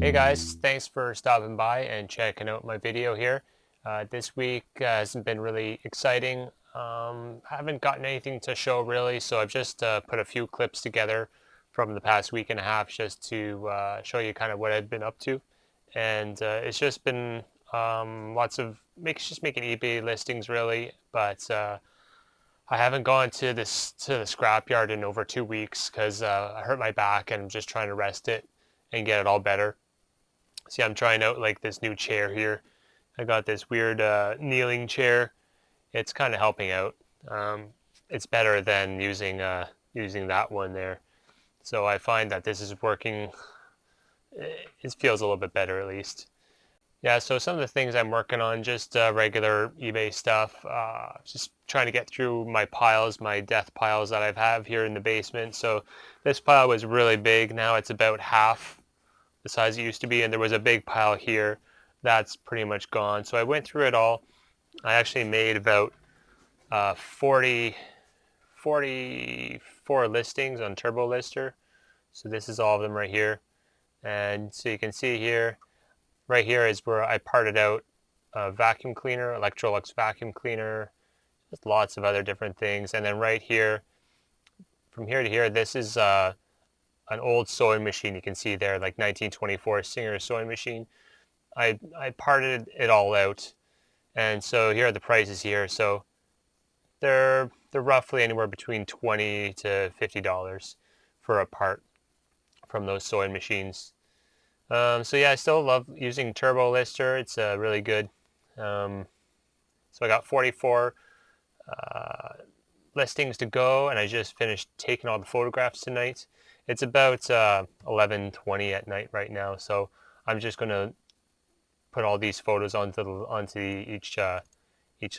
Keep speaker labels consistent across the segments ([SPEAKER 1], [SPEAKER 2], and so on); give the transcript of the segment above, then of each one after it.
[SPEAKER 1] Hey guys, thanks for stopping by and checking out my video here. This week hasn't been really exciting. Haven't gotten anything to show really, so I've just put a few clips together from the past week and a half just to show you kind of what I've been up to. And it's just been lots of just making eBay listings really, but I haven't gone to the scrapyard in over 2 weeks because I hurt my back and I'm just trying to rest it and get it all better. See, I'm trying out like this new chair here. I got this weird kneeling chair. It's kind of helping out. It's better than using that one there. So I find that this is working. It feels a little bit better at least. Yeah, so some of the things I'm working on, just regular eBay stuff. Just trying to get through my piles, my death piles that I have here in the basement. So this pile was really big. Now it's about half the size it used to be, and there was a big pile here that's pretty much gone. So I went through it all. I actually made about 44 listings on Turbo Lister. So this is all of them right here. And so you can see here, right here is where I parted out a vacuum cleaner, Electrolux vacuum cleaner, just lots of other different things. And then right here, from here to here, this is an old sewing machine. You can see there, like 1924 Singer sewing machine. I parted it all out, and so here are the prices here. So they're roughly anywhere between $20 to $50 for a part from those sewing machines. So yeah, I still love using Turbo Lister. It's really good. So I got 44 listings to go, and I just finished taking all the photographs tonight. It's about 11:20 at night right now, so I'm just going to put all these photos onto each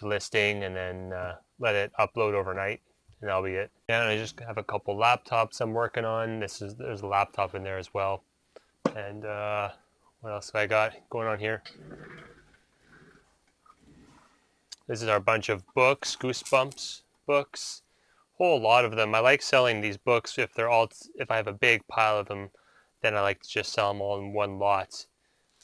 [SPEAKER 1] listing, and then let it upload overnight, and that'll be it. And I just have a couple laptops I'm working on. There's a laptop in there as well. And what else have I got going on here? This is our bunch of books, Goosebumps books. Whole lot of them. I like selling these books if I have a big pile of them, then I like to just sell them all in one lot.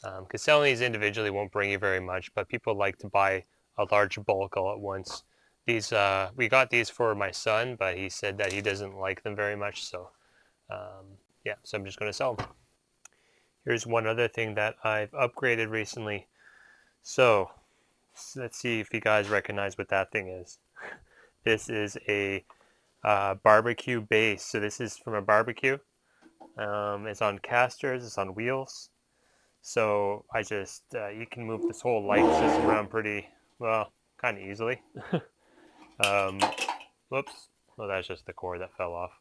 [SPEAKER 1] Because selling these individually won't bring you very much, but people like to buy a large bulk all at once. These we got these for my son, but he said that he doesn't like them very much, so yeah, so I'm just going to sell them. Here's one other thing that I've upgraded recently. So let's see if you guys recognize what that thing is. This is a barbecue base. So this is from a barbecue. It's on casters, it's on wheels. So I just, you can move this whole light system around pretty, well, kind of easily. Whoops. Well, that's just the cord that fell off.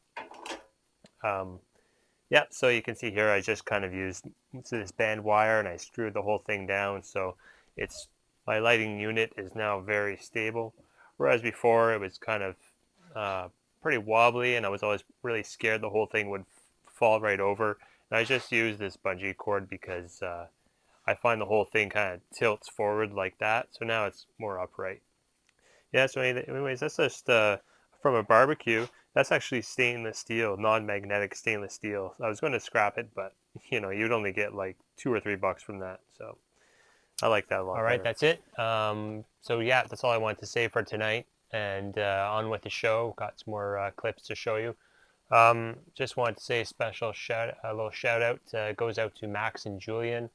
[SPEAKER 1] Yeah, so you can see here I just kind of used this band wire and I screwed the whole thing down. So my lighting unit is now very stable. Whereas before it was kind of pretty wobbly, and I was always really scared the whole thing would fall right over. And I just used this bungee cord because I find the whole thing kind of tilts forward like that. So now it's more upright. Yeah, so anyways, that's just from a barbecue. That's actually stainless steel, non-magnetic stainless steel. I was going to scrap it, but you'd only get like $2 or $3 from that. So I like that a lot. All right, that's it. So yeah, that's all I wanted to say for tonight. And on with the show. Got some more clips to show you. Just wanted to say a little shout out goes out to Max and Julian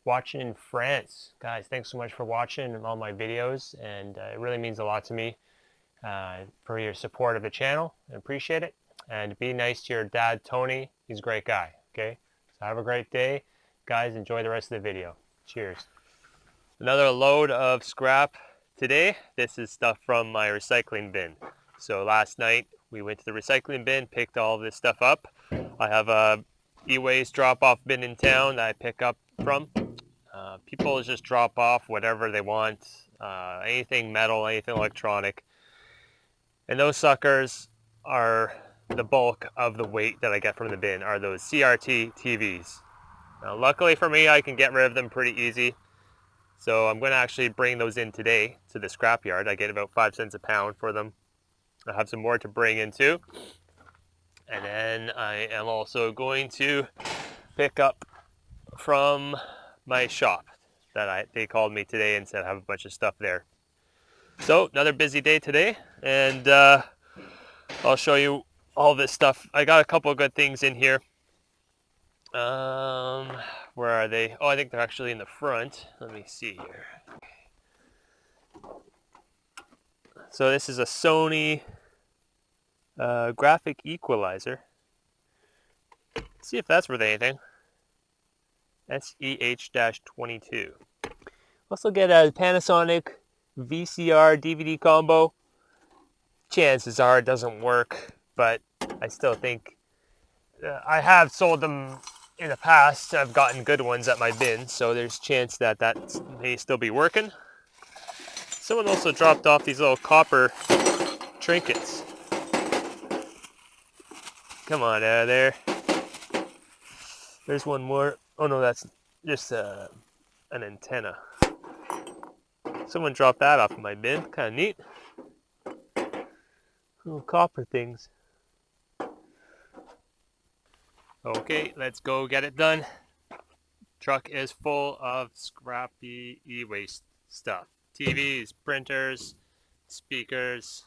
[SPEAKER 1] watching in France. Guys, thanks so much for watching all my videos, and it really means a lot to me for your support of the channel. I appreciate it. And be nice to your dad, Tony. He's a great guy. Okay, so have a great day. Guys, enjoy the rest of the video. Cheers. Another load of scrap today. This is stuff from my recycling bin. So last night we went to the recycling bin, picked all of this stuff up. I have a e-waste drop-off bin in town that I pick up from. People just drop off whatever they want, anything metal, anything electronic. And those suckers are the bulk of the weight that I get from the bin, are those CRT TVs. Now, luckily for me, I can get rid of them pretty easy. So I'm going to actually bring those in today to the scrapyard. I get about 5 cents a pound for them. I have some more to bring in too. And then I am also going to pick up from my shop that they called me today and said I have a bunch of stuff there. So another busy day today, and I'll show you all this stuff. I got a couple of good things in here. Where are they? Oh, I think they're actually in the front. Let me see here. So this is a Sony graphic equalizer. Let's see if that's worth anything. SEH-22. Also get a Panasonic VCR DVD combo. Chances are it doesn't work, but I still think I have sold them in the past. I've gotten good ones at my bin, so there's a chance that that may still be working. Someone also dropped off these little copper trinkets. Come on out of there. There's one more. Oh no, that's just an antenna. Someone dropped that off in my bin. Kind of neat. Little copper things. Okay, let's go get it done. Truck is full of scrappy e-waste stuff. TVs, printers, speakers.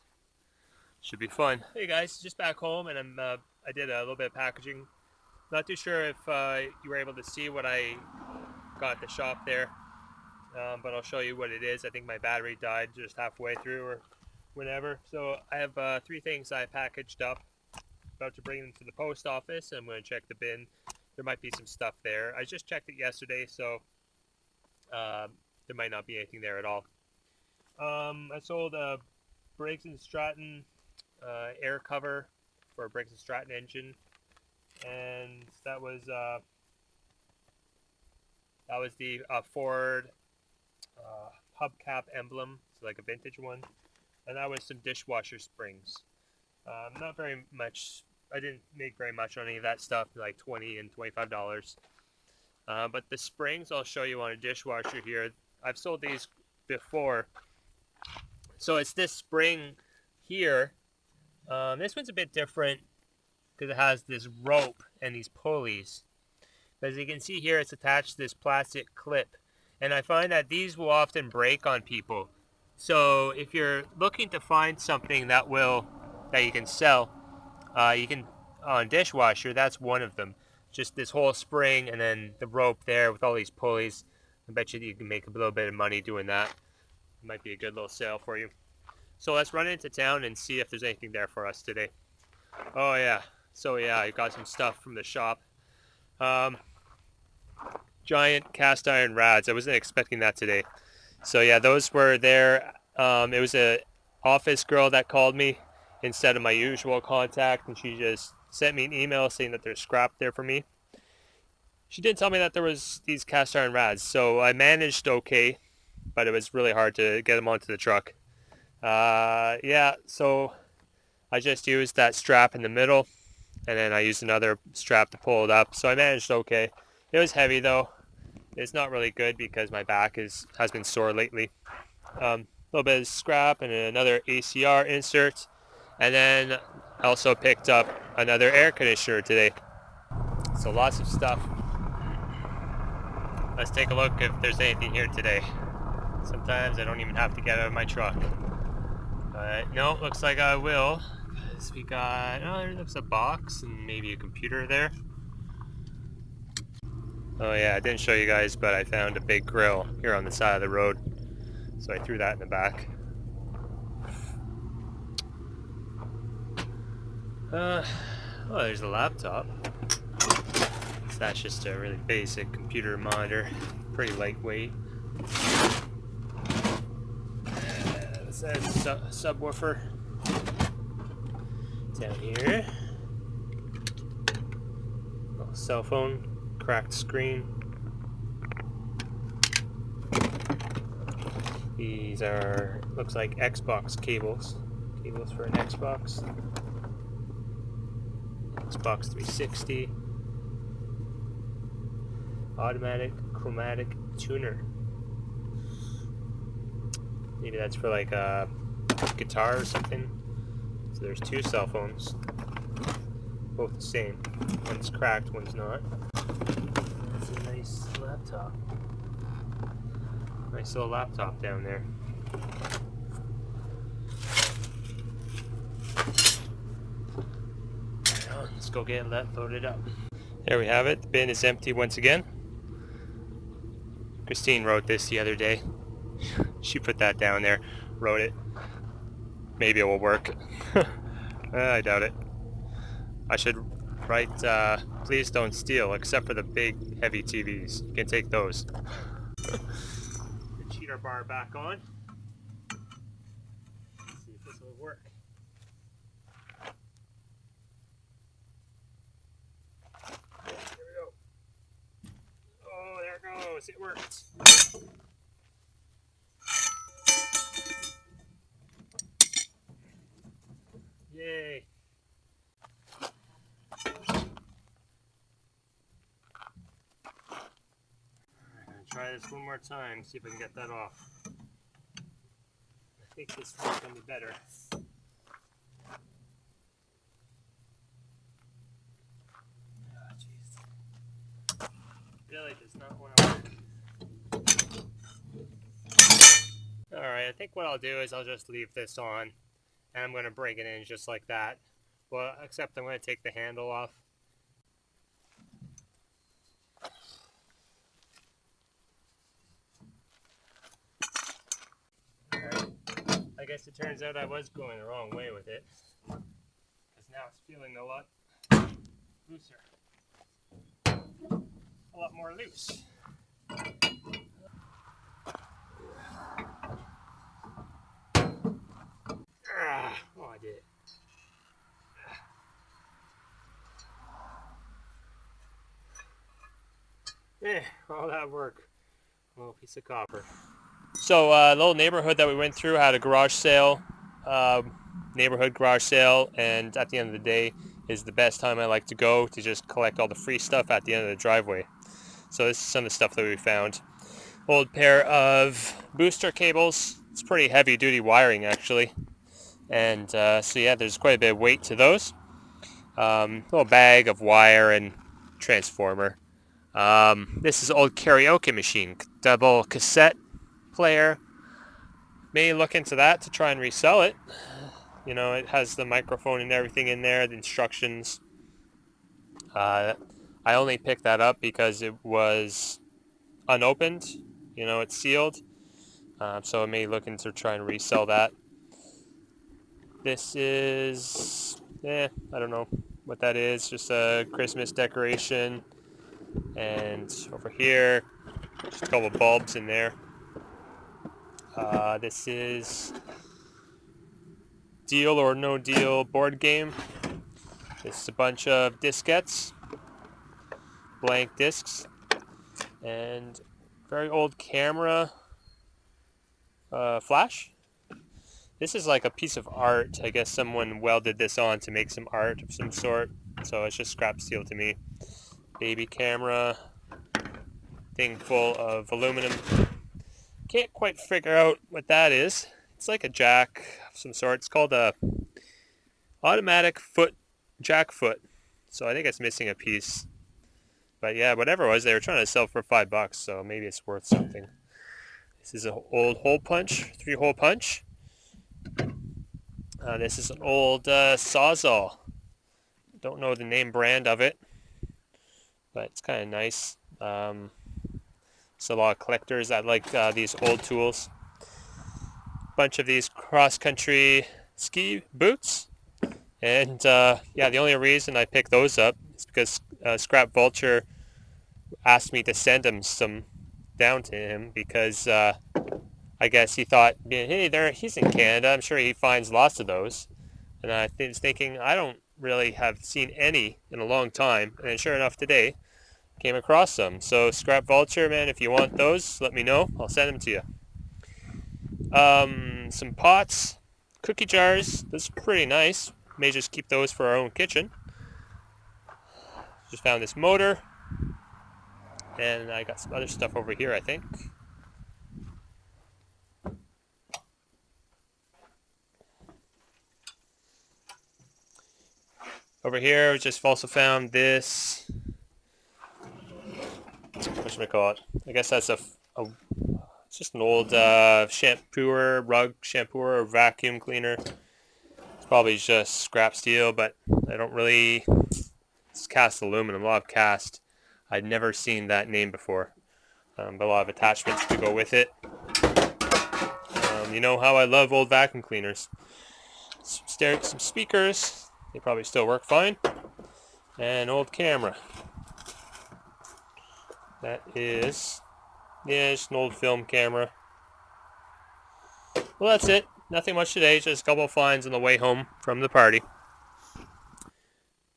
[SPEAKER 1] Should be fun. Hey guys, just back home, and I did a little bit of packaging. Not too sure if you were able to see what I got at the shop there, but I'll show you what it is. I think my battery died just halfway through or whenever. So I have 3 things I packaged up. About to bring them to the post office. I'm going to check the bin. There might be some stuff there. I just checked it yesterday, so there might not be anything there at all. I sold a Briggs & Stratton air cover for a Briggs & Stratton engine, and that was the Ford hubcap emblem, so like a vintage one, and that was some dishwasher springs. Not very much. I didn't make very much on any of that stuff, like $20 and $25. But the springs I'll show you on a dishwasher here. I've sold these before. So it's this spring here. This one's a bit different because it has this rope and these pulleys. As you can see here, it's attached to this plastic clip. And I find that these will often break on people. So if you're looking to find something that you can sell, you can on dishwasher, that's one of them. Just this whole spring and then the rope there with all these pulleys. I bet you can make a little bit of money doing that. It might be a good little sale for you. So let's run into town and see if there's anything there for us today. Oh yeah, so yeah, I got some stuff from the shop. Giant cast iron rads. I wasn't expecting that today. So yeah, those were there. It was a office girl that called me instead of my usual contact, and she just sent me an email saying that there's scrap there for me. She didn't tell me that there was these cast iron rads, so I managed okay, but it was really hard to get them onto the truck. Yeah, so I just used that strap in the middle, and then I used another strap to pull it up, so I managed okay. It was heavy though. It's not really good because my back has been sore lately. A little bit of scrap and another ACR insert, and then I also picked up another air conditioner today. So lots of stuff. Let's take a look if there's anything here today. Sometimes I don't even have to get out of my truck. But no, looks like I will. So we got, there looks a box and maybe a computer there. Oh yeah, I didn't show you guys, but I found a big grill here on the side of the road. So I threw that in the back. Oh, there's a laptop. So that's just a really basic computer monitor. Pretty lightweight. This is a subwoofer. Down here. Little cell phone. Cracked screen. These are, looks like Xbox cables. Cables for an Xbox. Xbox 360. Automatic chromatic tuner. Maybe that's for like a guitar or something. So there's 2 cell phones. Both the same. One's cracked, one's not. That's a nice laptop. Nice little laptop down there. Let's go get that loaded up. There we have it. The bin is empty once again. Christine wrote this the other day. She put that down there, wrote it. Maybe it will work. I doubt it. I should write, please don't steal, except for the big, heavy TVs. You can take those. The cheater bar back on. Let's see if this will work. Here we go. Oh, there it goes. It worked. Yay. I'm going to try this one more time, see if I can get that off. I think this one's going to be better. Oh, jeez. Really does not want to work. Alright, I think what I'll do is I'll just leave this on. And I'm going to bring it in just like that. Well, except I'm going to take the handle off. Alright. I guess it turns out I was going the wrong way with it. Because now it's feeling a lot looser. A lot more loose. Oh, I did it. All that work. A little piece of copper. So, the little neighborhood that we went through had a garage sale, neighborhood garage sale, and at the end of the day is the best time I like to go to just collect all the free stuff at the end of the driveway. So this is some of the stuff that we found. Old pair of booster cables. It's pretty heavy duty wiring actually. And so yeah, there's quite a bit of weight to those. Little bag of wire and transformer. This is an old karaoke machine, double cassette player. May look into that to try and resell it. You know, it has the microphone and everything in there, the instructions. I only picked that up because it was unopened. You know, it's sealed. So I may look into try and resell that. This is, I don't know what that is. Just a Christmas decoration. And over here, just a couple of bulbs in there. This is Deal or No Deal board game. This is a bunch of diskettes, blank discs, and very old camera flash. This is like a piece of art. I guess someone welded this on to make some art of some sort. So it's just scrap steel to me. Baby camera, thing full of aluminum. Can't quite figure out what that is. It's like a jack of some sort. It's called a automatic foot jack foot. So I think it's missing a piece. But yeah, whatever it was, they were trying to sell for $5, so maybe it's worth something. This is an old hole punch, 3-hole punch. This is an old Sawzall. Don't know the name brand of it, but it's kind of nice. So a lot of collectors that like these old tools. Bunch of these cross-country ski boots. And yeah, the only reason I picked those up is because Scrap Vulture asked me to send him some down to him because I guess he thought, hey, he's in Canada. I'm sure he finds lots of those. And I was thinking, I don't really have seen any in a long time. And sure enough, today came across some. So Scrap Vulture, man, if you want those, let me know. I'll send them to you. Some pots, cookie jars. This is pretty nice. May just keep those for our own kitchen. Just found this motor. And I got some other stuff over here, I think. Over here, we just also found this, whatchamacallit, I guess that's it's just an old shampooer, rug shampooer, or vacuum cleaner. It's probably just scrap steel, but I don't really. It's cast aluminum, a lot of cast. I'd never seen that name before, but a lot of attachments to go with it. You know how I love old vacuum cleaners. Some speakers, they probably still work fine, and old camera. That is, yeah, just an old film camera. Well, that's it. Nothing much today, just a couple of finds on the way home from the party.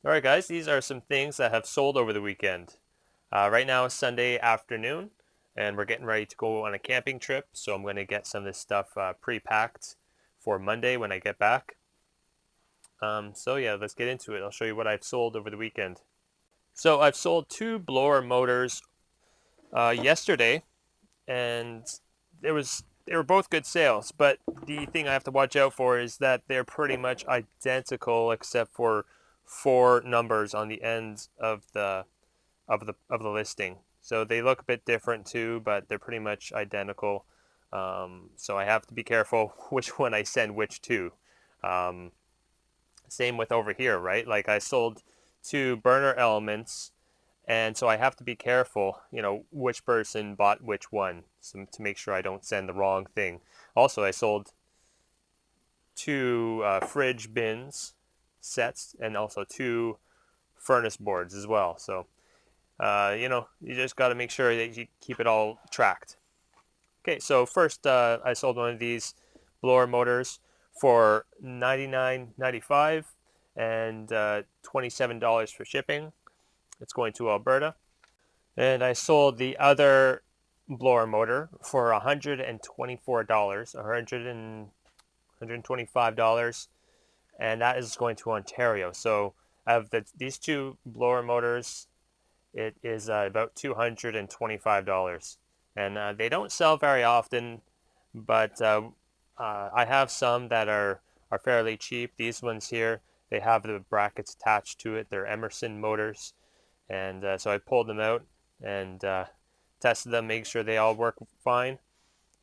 [SPEAKER 1] Alright guys, these are some things that have sold over the weekend. Right now it's Sunday afternoon, and we're getting ready to go on a camping trip, so I'm going to get some of this stuff pre-packed for Monday when I get back. So yeah, let's get into it. I'll show you what I've sold over the weekend. So I've sold 2 blower motors yesterday, and they were both good sales, but the thing I have to watch out for is that they're pretty much identical except for 4 numbers on the ends of the listing. So they look a bit different too, but they're pretty much identical. So I have to be careful which one I send which to. Same with over here, right? Like I sold 2 burner elements, and so I have to be careful, which person bought which one, so to make sure I don't send the wrong thing. Also, I sold 2 fridge bins sets and also 2 furnace boards as well. So, you just got to make sure that you keep it all tracked. Okay, so first I sold one of these blower motors for $99.95 and $27 for shipping. It's going to Alberta. And I sold the other blower motor for $124, $125, and that is going to Ontario. So I have these 2 blower motors. It is about $225, and they don't sell very often, but I have some that are fairly cheap. These ones here, they have the brackets attached to it. They're Emerson motors, and so I pulled them out and tested them, make sure they all work fine.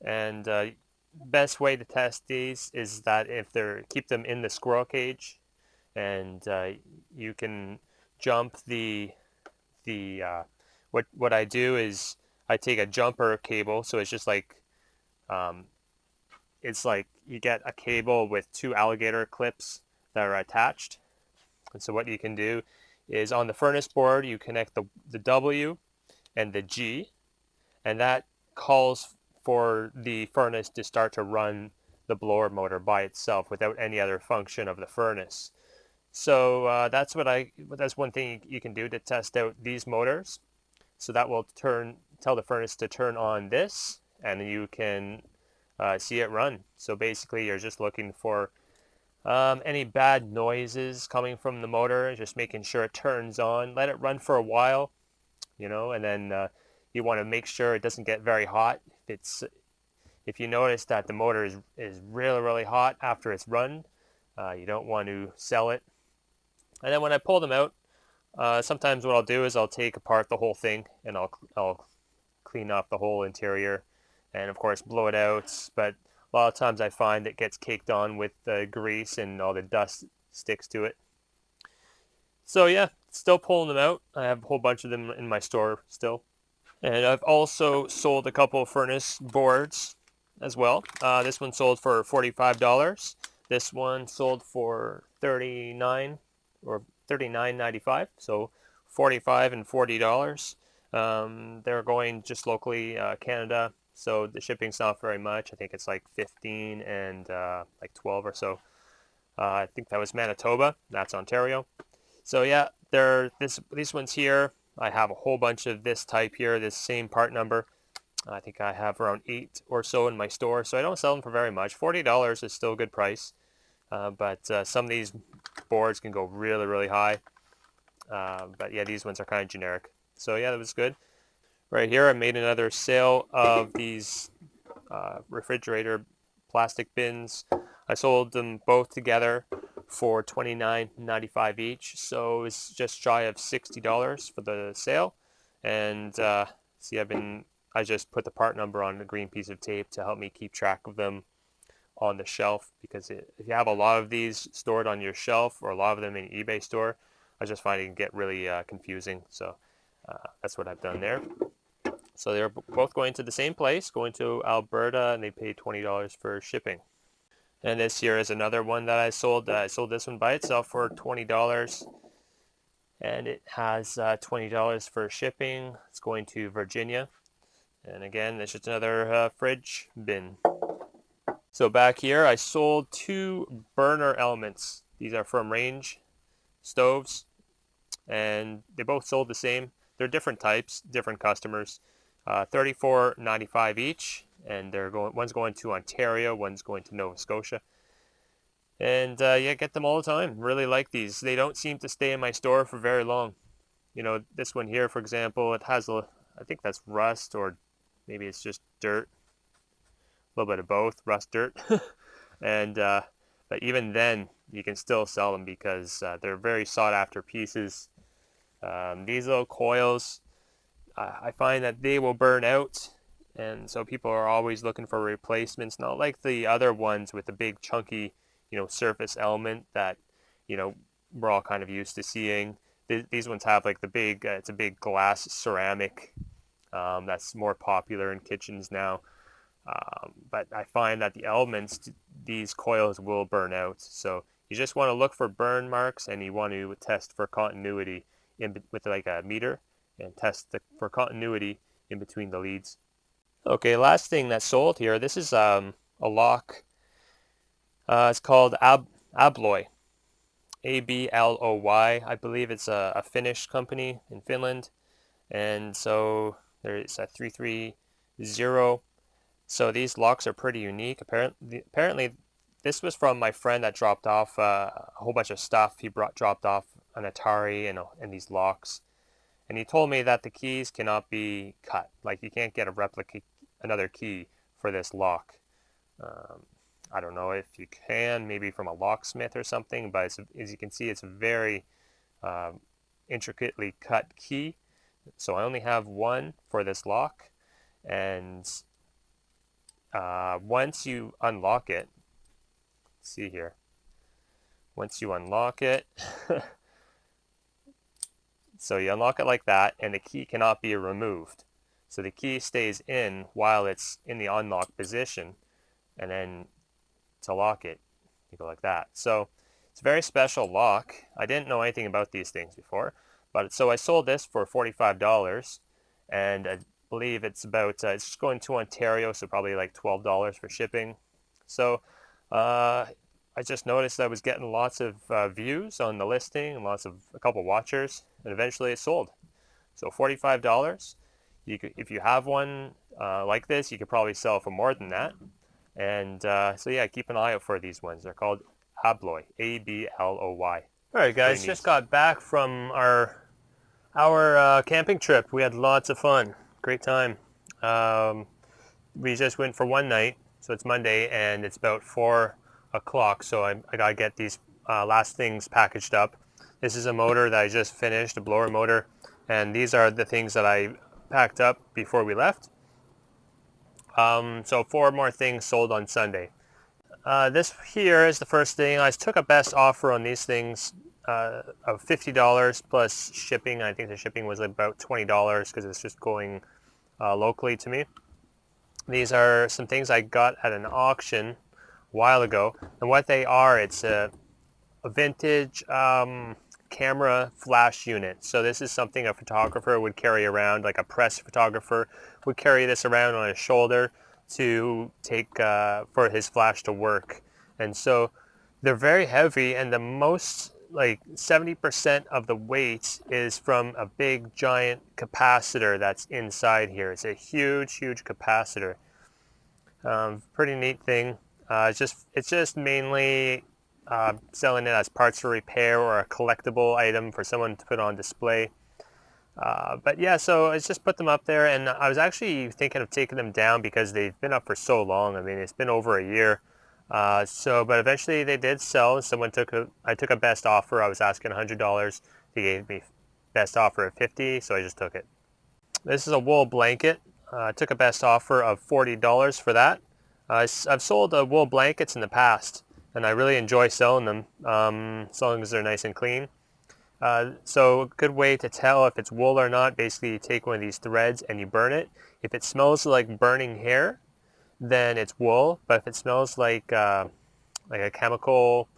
[SPEAKER 1] And best way to test these is that if keep them in the squirrel cage, and you can jump what I do is I take a jumper cable, so it's just like it's like you get a cable with 2 alligator clips that are attached. And so what you can do is on the furnace board you connect the W and the G, and that calls for the furnace to start to run the blower motor by itself without any other function of the furnace. So that's one thing you can do to test out these motors. So that will tell the furnace to turn on this, and you can see it run. So basically you're just looking for any bad noises coming from the motor, just making sure it turns on. Let it run for a while, and then you want to make sure it doesn't get very hot. If you notice that the motor is really, really hot after it's run, you don't want to sell it. And then when I pull them out, sometimes what I'll do is I'll take apart the whole thing, and I'll clean off the whole interior, and of course blow it out. But a lot of times I find it gets caked on with the grease and all the dust sticks to it. So yeah, still pulling them out. I have a whole bunch of them in my store still. And I've also sold a couple of furnace boards as well. This one sold for $45. This one sold for $39 or $39.95. So $45 and $40. They're going just locally, Canada. So the shipping's not very much. I think it's like 15 and like 12 or so. I think that was Manitoba. That's Ontario. So yeah, these ones here. I have a whole bunch of this type here, this same part number. I think I have around 8 or so in my store, so I don't sell them for very much. $40 is still a good price, but some of these boards can go really, really high. But yeah, these ones are kind of generic. So yeah, that was good. Right here, I made another sale of these refrigerator plastic bins. I sold them both together for $29.95 each, so it's just shy of $60 for the sale. And see, I've been I just put the part number on a green piece of tape to help me keep track of them on the shelf, because if you have a lot of these stored on your shelf or a lot of them in eBay store, I just find it can get really confusing. So that's what I've done there. So they're both going to the same place, going to Alberta, and they paid $20 for shipping. And this here is another one that I sold. I sold this one by itself for $20, and it has $20 for shipping. It's going to Virginia. And again, it's just another fridge bin. So back here, I sold 2 burner elements. These are from Range stoves, and they both sold the same. They're different types, different customers. $34.95 each, and one's going to Ontario, one's going to Nova Scotia. And yeah, get them all the time. Really like these. They don't seem to stay in my store for very long. You know, this one here, for example, it has I think that's rust, or maybe it's just dirt. A little bit of both, rust, dirt. And but even then, you can still sell them because they're very sought after pieces. These little coils, I find that they will burn out, and so people are always looking for replacements. Not like the other ones with the big chunky, surface element that, we're all kind of used to seeing. These ones have like the big, it's a big glass ceramic that's more popular in kitchens now. But I find that the elements, these coils will burn out. So you just want to look for burn marks, and you want to test for continuity with like a meter, and test for continuity in between the leads. Okay, last thing that's sold here. This is a lock. It's called Abloy. Abloy. I believe it's a Finnish company in Finland. And so there's a 330. So these locks are pretty unique. Apparently, this was from my friend that dropped off a whole bunch of stuff. He dropped off an Atari and these locks. And he told me that the keys cannot be cut. Like, you can't get another key for this lock. I don't know if you can, maybe from a locksmith or something, but as you can see, it's a very intricately cut key. So I only have one for this lock, and once you unlock it, see here, once you unlock it, so you unlock it like that, and the key cannot be removed. So the key stays in while it's in the unlock position, and then to lock it, you go like that. So it's a very special lock. I didn't know anything about these things before, but so I sold this for $45, and I believe it's about, it's just going to Ontario, so probably like $12 for shipping. So I just noticed I was getting lots of views on the listing, and a couple watchers, and eventually it sold. So $45. If you have one like this, you could probably sell for more than that. And so yeah, keep an eye out for these ones. They're called Abloy, Abloy. All right, guys, just got back from our camping trip. We had lots of fun, great time. We just went for one night, so it's Monday, and it's about 4 o'clock. So I gotta get these last things packaged up. This is a motor that I just finished, a blower motor, and these are the things that I packed up before we left. So 4 more things sold on Sunday. This here is the first thing. I took a best offer on these things of $50 plus shipping. I think the shipping was about $20 because it's just going locally to me. These are some things I got at an auction a while ago, and what they are, it's a vintage camera flash unit. So this is something a photographer would carry around, like a press photographer would carry this around on his shoulder to take for his flash to work. And so they're very heavy, and the most, like 70% of the weight is from a big giant capacitor that's inside here. It's a huge capacitor. Pretty neat thing. It's just mainly selling it as parts for repair or a collectible item for someone to put on display. But yeah, so I just put them up there, and I was actually thinking of taking them down because they've been up for so long. I mean, it's been over a year. But eventually they did sell. I took a best offer. I was asking $100. They gave me best offer of $50, so I just took it. This is a wool blanket. took a best offer of $40 for that. I've sold wool blankets in the past, and I really enjoy selling them as long as they're nice and clean. So a good way to tell if it's wool or not, basically you take one of these threads and you burn it. If it smells like burning hair, then it's wool. But if it smells like a chemical,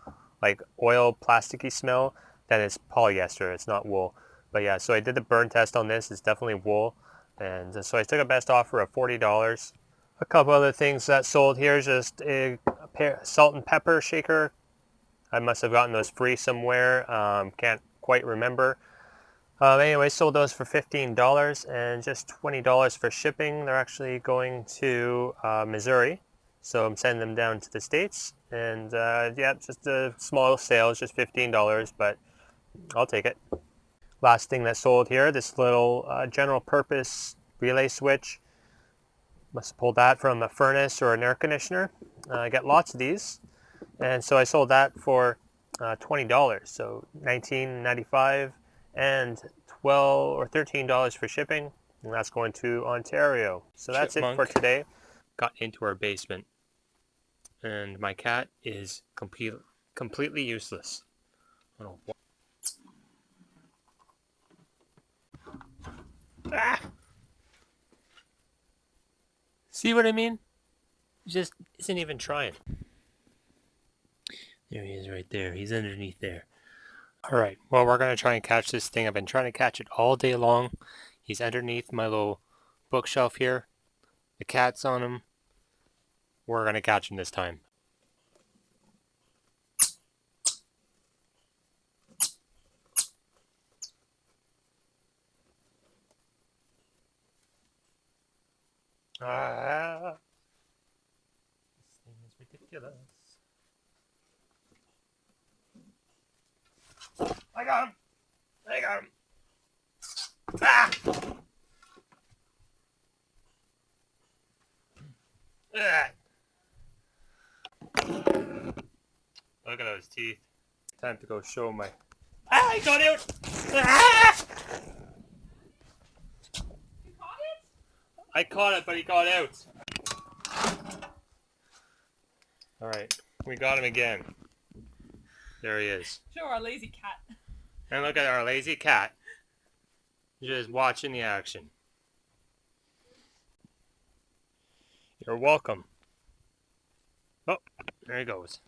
[SPEAKER 1] like oil, plasticky smell, then it's polyester. It's not wool. But yeah, so I did the burn test on this. It's definitely wool. And so I took a best offer of $40. A couple other things that sold here is just a salt and pepper shaker. I must have gotten those free somewhere. Can't quite remember. Anyway, sold those for $15 and just $20 for shipping. They're actually going to Missouri, so I'm sending them down to the States. And yeah, just a small sale, it's just $15, but I'll take it. Last thing that sold here, this little general purpose relay switch. Must have pulled that from a furnace or an air conditioner. I got lots of these, and so I sold that for $20, so $19.95 and $12 or $13 for shipping, and that's going to Ontario. So that's it for today. Got into our basement, and my cat is completely useless. I don't know what. Ah! See what I mean? He just isn't even trying. There he is right there. He's underneath there. Alright, well, we're going to try and catch this thing. I've been trying to catch it all day long. He's underneath my little bookshelf here. The cat's on him. We're going to catch him this time. Ah, this thing is ridiculous. I got him! I got him! Ah! Ah! Look at those teeth. Time to go show my... Ah! I got out! Ah!
[SPEAKER 2] You caught it?
[SPEAKER 1] I caught it, but he got out. Alright, we got him again. There he is.
[SPEAKER 2] Show our lazy cat.
[SPEAKER 1] And look at our lazy cat. Just watching the action. You're welcome. Oh, there he goes.